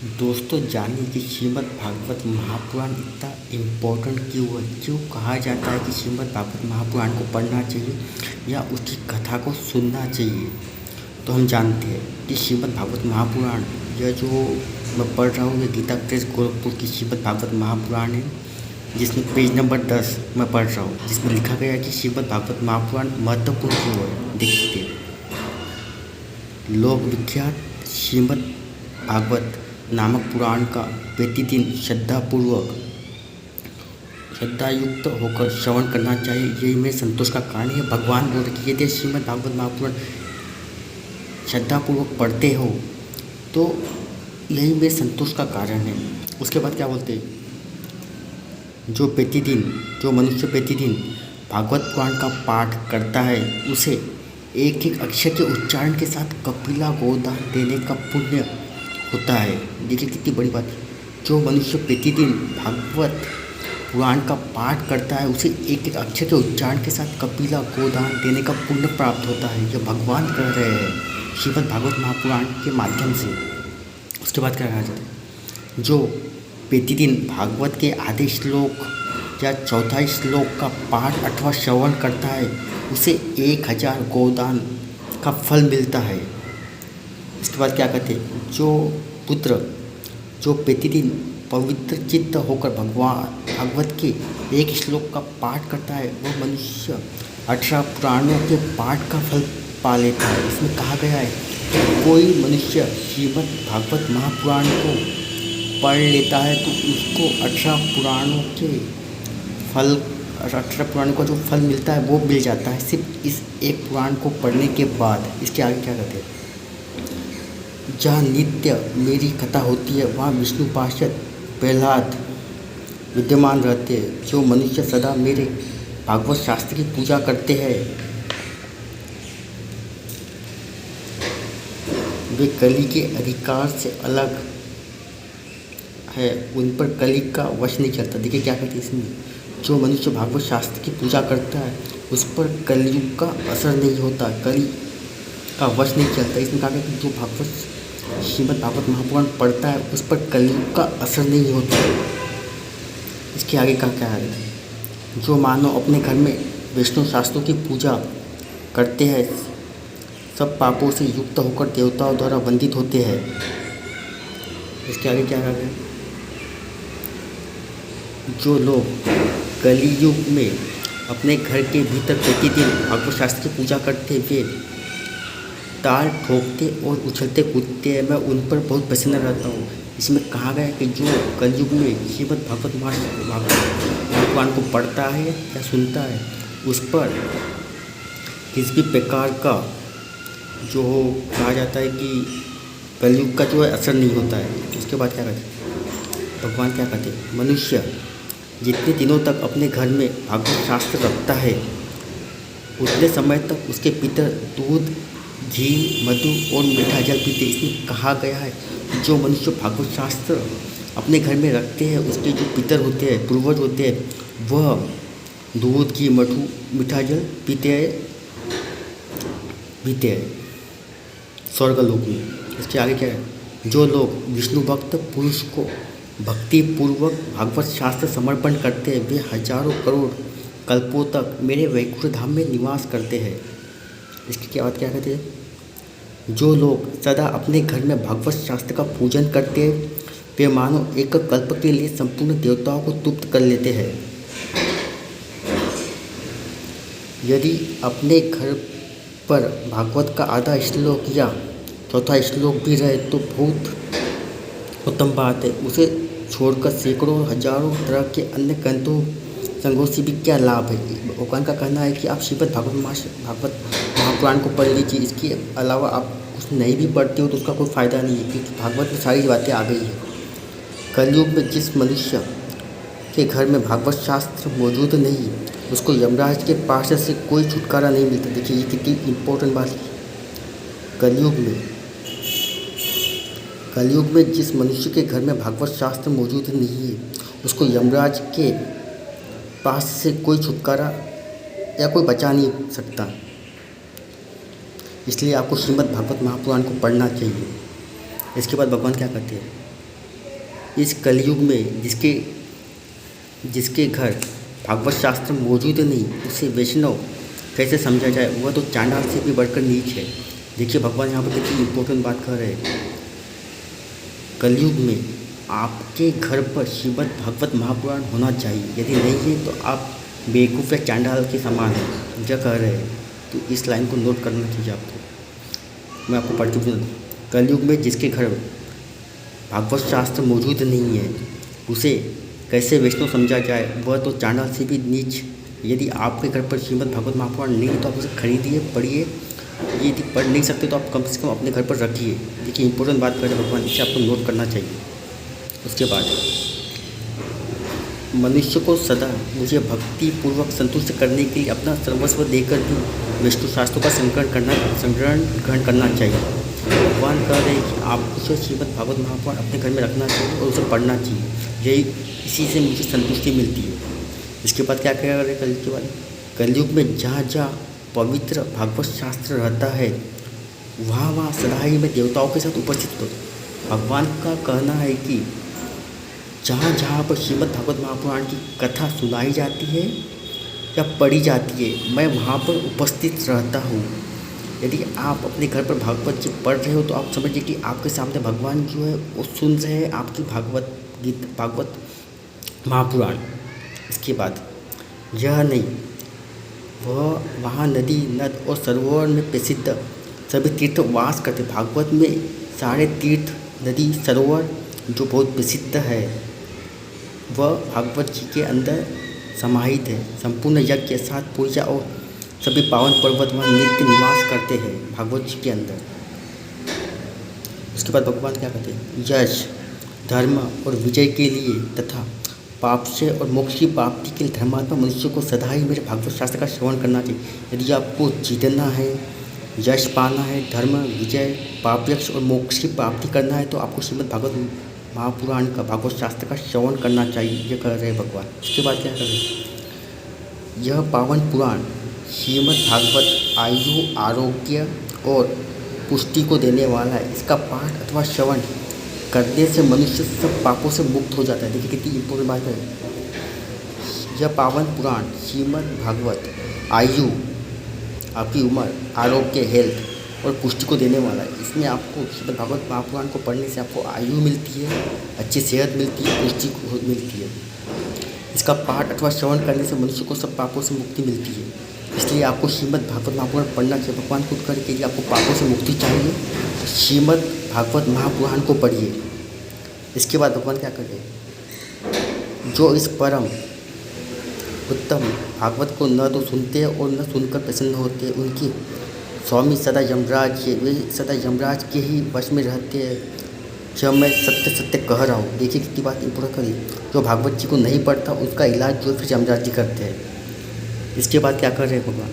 दोस्तों, जानिए कि श्रीमद् भागवत महापुराण इतना इम्पोर्टेंट क्यों है। क्यों कहा जाता है कि श्रीमद् भागवत महापुराण को पढ़ना चाहिए या उसकी कथा को सुनना चाहिए। तो हम जानते हैं कि श्रीमद् भागवत महापुराण यह जो मैं पढ़ रहा हूँ ये गीता प्रेस गोरखपुर की श्रीमद् भागवत महापुराण है, जिसमें पेज नंबर 10 मैं पढ़ रहा हूँ, जिसमें लिखा गया है कि श्रीमद् भागवत महापुराण महत्वपूर्ण क्यों है। देखिए, लोक विख्यात श्रीमद् भागवत नामक पुराण का प्रतिदिन श्रद्धायुक्त होकर श्रवण करना चाहिए। यही मेरे संतोष का कारण है। भगवान बोल रहे कि यदि श्रीमद् भागवत महापुराण श्रद्धापूर्वक पढ़ते हो तो यही मेरे संतोष का कारण है। उसके बाद क्या बोलते हैं, जो मनुष्य प्रतिदिन भागवत पुराण का पाठ करता है उसे एक एक अक्षर के उच्चारण के साथ कपिला गोदान देने का पुण्य होता है। देखिए कितनी बड़ी बात है। जो मनुष्य प्रतिदिन भागवत पुराण का पाठ करता है उसे एक एक अक्षर के उच्चारण के साथ कपिला गोदान देने का पुण्य प्राप्त होता है। यह भगवान कह रहे हैं श्रीमद् भागवत महापुराण के माध्यम से। उसके बाद क्या कहा जाता है, जो प्रतिदिन भागवत के आधे श्लोक या चौथाई श्लोक का पाठ अथवा श्रवण करता है उसे 1000 गोदान का फल मिलता है। इसके बाद क्या कहते हैं, जो पुत्र जो प्रतिदिन पवित्र चित्त होकर भागवत के एक श्लोक का पाठ करता है वह मनुष्य 18 पुराणों के पाठ का फल पा लेता है। इसमें कहा गया है कि कोई मनुष्य श्रीमद् भागवत महापुराण को पढ़ लेता है तो उसको 18 पुराणों का जो फल मिलता है वो मिल जाता है सिर्फ इस एक पुराण को पढ़ने के बाद। इसके आगे क्या कहते हैं, जहाँ नित्य मेरी कथा होती है वहाँ विष्णु पार्षद प्रहलाद विद्यमान रहते हैं। जो मनुष्य सदा मेरे भागवत शास्त्र की पूजा करते हैं वे कली के अधिकार से अलग है, उन पर कली का वश नहीं चलता। देखिए क्या कहते हैं इसमें, जो मनुष्य भागवत शास्त्र की पूजा करता है उस पर कलयुग का असर नहीं होता, कली का वश नहीं चलता। इसमें कहा गया कि जो श्रीमद् भागवत महापुराण पढ़ता है उस पर कलयुग का असर नहीं होता। इसके आगे का क्या है, जो मानव अपने घर में विष्णु शास्त्रों की पूजा करते हैं सब पापों से युक्त होकर देवताओं द्वारा वंदित होते हैं। इसके आगे क्या है, जो लोग कलियुग में अपने घर के भीतर प्रतिदिन भागवत शास्त्र की पूजा करते वे ताल ठोकते और उछलते कूदते हैं, मैं उन पर बहुत प्रसन्न रहता हूँ। इसमें कहा गया है कि जो कलयुग में श्रीमद् भागवत महापुराण को पढ़ता है या सुनता है उस पर किसी भी प्रकार का जो कहा जाता है कि कलयुग का जो है असर नहीं होता है। उसके बाद क्या कहते हैं, भगवान क्या कहते हैं, मनुष्य जितने दिनों तक अपने घर में भागवत शास्त्र रखता है उतने समय तक उसके पितर दूध घी मधु और मीठा जल पीते। इसमें कहा गया है जो मनुष्य भागवत शास्त्र अपने घर में रखते हैं उसके जो पितर होते हैं पूर्वज होते हैं वह दूध घी मधु मीठा जल पीते हैं स्वर्गलोक में। इसके आगे क्या है, जो लोग विष्णु भक्त पुरुष को भक्ति पूर्वक भागवत शास्त्र समर्पण करते हैं वे हजारों करोड़ कल्पों तक मेरे वैकुंठ धाम में निवास करते हैं। इसके बाद क्या कहते हैं, जो लोग सदा अपने घर में भागवत शास्त्र का पूजन करते हैं वे मानो एक कल्प के लिए संपूर्ण देवताओं को तृप्त कर लेते हैं। यदि अपने घर पर भागवत का आधा श्लोक या चौथा श्लोक भी रहे तो बहुत उत्तम बात है। उसे छोड़कर सैकड़ों हजारों तरह के अन्य ग्रंथों संघों से भी क्या लाभ है। भगवान का कहना है कि आप श्रीमद् भागवत महापुराण को पढ़ लीजिए, इसके अलावा आप कुछ नहीं भी पढ़ते हो तो उसका कोई फ़ायदा नहीं है क्योंकि भागवत में सारी बातें आ गई है। कलयुग में जिस मनुष्य के घर में भागवत शास्त्र मौजूद नहीं उसको यमराज के पास से कोई छुटकारा नहीं मिलता। देखिए ये कितनी इम्पोर्टेंट बात है। कलयुग में जिस मनुष्य के घर में भागवत शास्त्र मौजूद नहीं है उसको यमराज के पास से कोई छुटकारा या कोई बचा नहीं सकता। इसलिए आपको श्रीमद् भागवत महापुराण को पढ़ना चाहिए। इसके बाद भगवान क्या कहते हैं, इस कलयुग में जिसके जिसके घर भागवत शास्त्र मौजूद नहीं, उसे वैष्णव कैसे समझा जाए? वह तो चांडाल से भी बढ़कर नीच है। देखिए भगवान यहाँ पर कितनी इम्पोर्टेंट बात कर रहे हैं। कलयुग में आपके घर पर श्रीमद् भागवत महापुराण होना चाहिए, यदि नहीं है तो आप बेवकूफ़ या चांडाल के समान हैं, जो कह रहे हैं। तो इस लाइन को नोट करना चाहिए आपको। मैं आपको पढ़ के बता दूँ, कलयुग में जिसके घर भागवत शास्त्र मौजूद नहीं है, उसे कैसे वैष्णव समझा जाए? वह तो चांडाल से भी नीच। यदि आपके घर पर श्रीमद् भागवत महापुराण नहीं है तो आप उसे खरीदिए, पढ़िए। यदि पढ़ नहीं सकते तो आप कम से कम अपने घर पर रखिए। देखिए इंपॉर्टेंट बात करें भगवान, इसे आपको नोट करना चाहिए। उसके बाद मनुष्य को सदा मुझे भक्ति पूर्वक संतुष्ट करने के लिए अपना सर्वस्व देकर भी विष्णु शास्त्रों का संग्रहण ग्रहण करना चाहिए। भगवान कह रहे हैं कि आपको श्रीमद् भागवत महापुराण अपने घर में रखना चाहिए और उसे पढ़ना चाहिए। यही इसी से मुझे संतुष्टि मिलती है। इसके बाद क्या कह रहे हैं कलयुग के बाद? कलयुग में जहाँ जहाँ पवित्र भागवत शास्त्र रहता है, वहाँ वहाँ सदा ही मैं देवताओं के साथ उपस्थित होता। भगवान का कहना है कि जहाँ जहाँ पर श्रीमद् भागवत महापुराण की कथा सुनाई जाती है या पढ़ी जाती है, मैं वहाँ पर उपस्थित रहता हूँ। यदि आप अपने घर पर भागवत जी पढ़ रहे हो तो आप समझिए कि आपके सामने भगवान जो है वो सुन रहे हैं आपकी भागवत महापुराण। इसके बाद यह नहीं, वह वहाँ नदी नद और सरोवर में प्रसिद्ध सभी तीर्थ वास करते। भागवत में सारे तीर्थ नदी सरोवर जो बहुत प्रसिद्ध है, वह भागवत जी के अंदर समाहित है। संपूर्ण यज्ञ के साथ पूजा और सभी पावन पर्वत वहाँ नित्य निवास करते हैं भागवत जी के अंदर। उसके बाद भगवान क्या कहते हैं? यश धर्म और विजय के लिए तथा पाप से और मोक्ष की प्राप्ति के लिए धर्मात्मा मनुष्य को सदा ही मेरे भागवत शास्त्र का श्रवण करना चाहिए। यदि आपको जीतना है, यश पाना है, धर्म विजय, पाप यक्ष और मोक्ष की प्राप्ति करना है, तो आपको श्रीमद् भागवत महापुराण का भागवत शास्त्र का श्रवण करना चाहिए, ये कह रहे हैं भगवान। उसके बाद क्या कर रहे हैं? यह पावन पुराण श्रीमद् भागवत आयु आरोग्य और पुष्टि को देने वाला है। इसका पाठ अथवा श्रवण करने से मनुष्य सब पापों से मुक्त हो जाता है। देखिए कितनी इम्पोर्टेंट बात है। यह पावन पुराण श्रीमद् भागवत आयु, आपकी उम्र, आरोग्य हेल्थ और पुष्टि को देने वाला है। इसमें आपको श्रीमद् भागवत महापुराण को पढ़ने से आपको आयु मिलती है, अच्छी सेहत मिलती है, पुष्टि मिलती है। इसका पाठ अथवा श्रवण करने से मनुष्य को सब पापों से मुक्ति मिलती है। इसलिए आपको श्रीमद् भागवत महापुराण पढ़ना चाहिए। भगवान खुद करके यदि आपको पापों से मुक्ति चाहिए तो श्रीमद् भागवत महापुराण को पढ़िए। इसके बाद भगवान क्या करें? जो इस परम उत्तम भागवत को न तो सुनते और न सुनकर प्रसन्न होते, उनके स्वामी सदा यमराज है, वे सदा यमराज के ही वश में रहते हैं। जब मैं सत्य सत्य कह रहा हूँ, देखिए कितनी बात इम्पोर्टेंट करी। जो भागवत जी को नहीं पढ़ता उसका इलाज जो फिर यमराज जी करते हैं। इसके बाद क्या कर रहे हैं भगवान?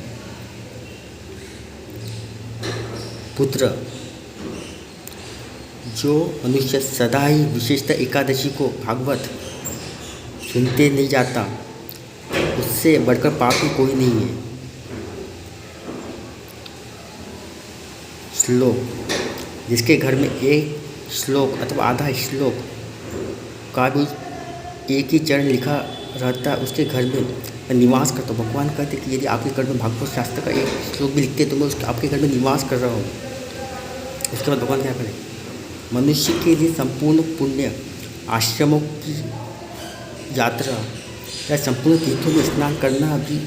पुत्र, जो मनुष्य सदा ही विशेषतः एकादशी को भागवत सुनते नहीं जाता, उससे बढ़कर पापी कोई नहीं है। श्लोक, जिसके घर में एक श्लोक अथवा आधा श्लोक का भी एक ही चरण लिखा रहता है, उसके घर में निवास करता हूँ। भगवान कहते कि यदि आपके घर में भागवत शास्त्र का एक श्लोक भी लिखते तो मैं उसके आपके घर में निवास कर रहा हूँ। उसके बाद भगवान क्या करें? मनुष्य के लिए संपूर्ण पुण्य, आश्रमों की यात्रा या संपूर्ण तीर्थों में स्नान करना भी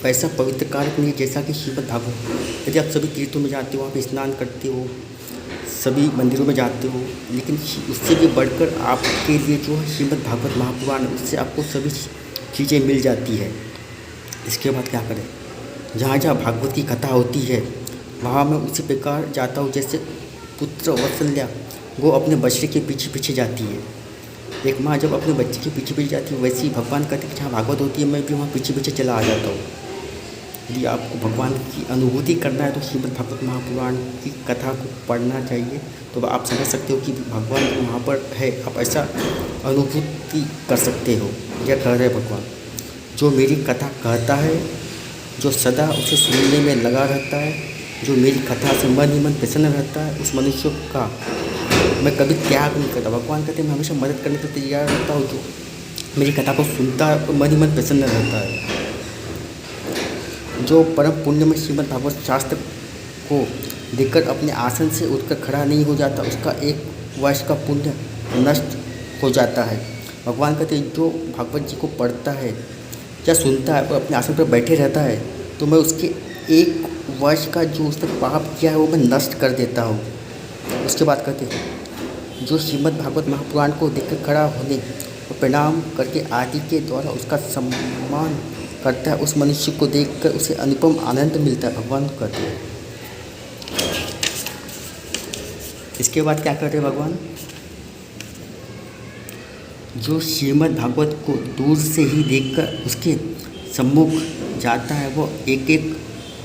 वैसा पवित्र कारक नहीं जैसा कि श्रीमद् भागवत। यदि आप सभी तीर्थों में जाते हो, वहाँ पे स्नान करते हो, सभी मंदिरों में जाते हो, लेकिन उससे भी बढ़कर आपके लिए जो है श्रीमद् भागवत महापुराण, उससे आपको सभी चीज़ें मिल जाती है। इसके बाद क्या करें? जहाँ जहाँ भागवत की कथा होती है वहाँ मैं उसी प्रकार जाता हूँ जैसे पुत्र वत्सल्या वो अपने बच्चे के पीछे पीछे जाती है। एक माँ जब अपने बच्चे के पीछे पीछे जाती है, वैसे ही भगवान कहते हैं कि जहाँ भागवत होती है मैं भी वहाँ पीछे पीछे चला आ जाता हूँ। यदि आपको भगवान की अनुभूति करना है तो श्रीमद् भागवत महापुराण की कथा को पढ़ना चाहिए, तो आप समझ सकते हो कि भगवान वहाँ पर है, आप ऐसा अनुभूति कर सकते हो। यह कह रहे भगवान, जो मेरी कथा कहता है, जो सदा उसे सुनने में लगा रहता है, जो मेरी कथा से मन ही मन प्रसन्न रहता है, उस मनुष्य का मैं कभी त्याग नहीं करता। भगवान कहते हैं मैं हमेशा मदद करने को तैयार रहता हूँ। जो मेरी कथा को सुनता है तो मन ही मन प्रसन्न रहता है। जो परम पुण्य में श्रीमद् भागवत शास्त्र को देखकर अपने आसन से उठकर खड़ा नहीं हो जाता, उसका 1 वर्ष का पुण्य नष्ट हो जाता है। भगवान कहते हैं जो भागवत जी को पढ़ता है या सुनता है और अपने आसन पर बैठे रहता है, तो मैं उसके 1 वर्ष का जो उसने पाप किया है वो मैं नष्ट कर देता हूँ। उसके बाद कहते हैं जो श्रीमद् भागवत महापुराण को देखकर खड़ा होने और प्रणाम करके आदि के द्वारा उसका सम्मान करता है, उस मनुष्य को देखकर उसे अनुपम आनंद मिलता है। भगवान कहते हैं। इसके बाद क्या करते हैं भगवान, जो श्रीमद् भागवत को दूर से ही देखकर उसके सम्मुख जाता है वो एक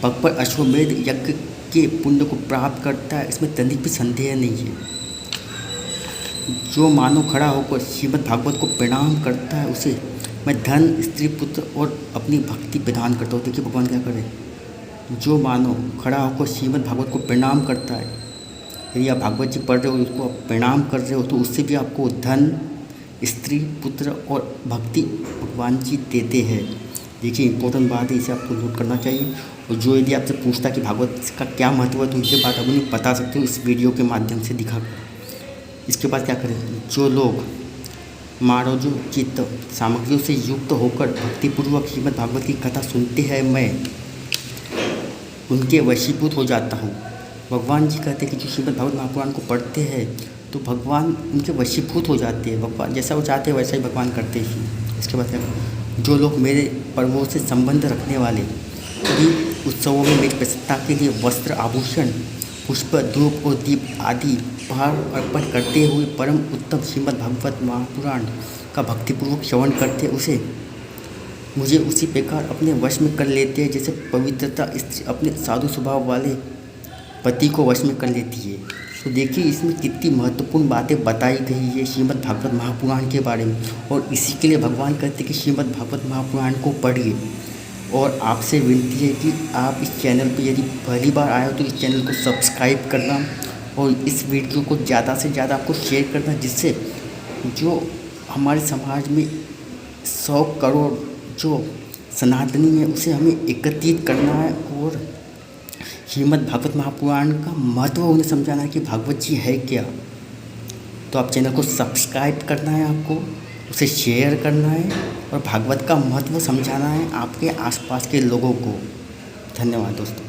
पग पर अश्वमेध यज्ञ के पुण्य को प्राप्त करता है, इसमें तनिक भी संदेह नहीं है। जो मानव खड़ा होकर श्रीमद् भागवत को प्रणाम करता है उसे मैं धन, स्त्री, पुत्र और अपनी भक्ति प्रदान करता हूँ। देखिए भगवान क्या करें, जो मानव खड़ा होकर श्रीमद् भागवत को प्रणाम करता है, यदि आप भागवत जी पढ़ रहे हो, उसको आप प्रणाम कर रहे हो, तो उससे भी आपको धन, स्त्री, पुत्र और भक्ति भगवान जी देते हैं। देखिए इंपॉर्टेंट बात है, इसे आपको नोट करना चाहिए। और जो यदि आपसे पूछता कि भागवत का क्या महत्व है, तो ये बात आप उन्हें बता सकते हो इस वीडियो के माध्यम से दिखा। इसके बाद क्या करें, जो लोग मानव चित्त सामग्रियों से युक्त होकर भक्तिपूर्वक श्रीमद् भागवत की कथा सुनते हैं, मैं उनके वशीभूत हो जाता हूँ। भगवान जी कहते हैं कि जो श्रीमद् भागवत महापुराण को पढ़ते हैं तो भगवान उनके वशीभूत हो जाते हैं। भगवान जैसा वो चाहते हैं वैसा ही भगवान करते हैं। इसके बाद क्या, जो लोग मेरे पर्वों से संबंध रखने वाले सभी उत्सवों में मेरी प्रसन्नता के लिए वस्त्र, आभूषण, पुष्प, धूप और दीप आदि उपहार अर्पण करते हुए परम उत्तम श्रीमद् भागवत महापुराण का भक्तिपूर्वक श्रवण करते उसे मुझे उसी प्रकार अपने वश में कर लेते हैं जैसे पवित्रता स्त्री अपने साधु स्वभाव वाले पति को वश में कर लेती है। तो देखिए इसमें कितनी महत्वपूर्ण बातें बताई गई है श्रीमद् भागवत महापुराण के बारे में। और इसी के लिए भगवान कहते हैं कि श्रीमद् भागवत महापुराण को पढ़िए। और आपसे विनती है कि आप इस चैनल पर यदि पहली बार आए हो तो इस चैनल को सब्सक्राइब करना और इस वीडियो को ज़्यादा से ज़्यादा आपको शेयर करना, जिससे जो हमारे समाज में 100 करोड़ जो सनातनी है उसे हमें एकत्रित करना है और श्रीमद् भागवत महापुराण का महत्व उन्हें समझाना है कि भागवत जी है क्या। तो आप चैनल को सब्सक्राइब करना है, आपको उसे शेयर करना है और भागवत का महत्व समझाना है आपके आसपास के लोगों को। धन्यवाद दोस्तों।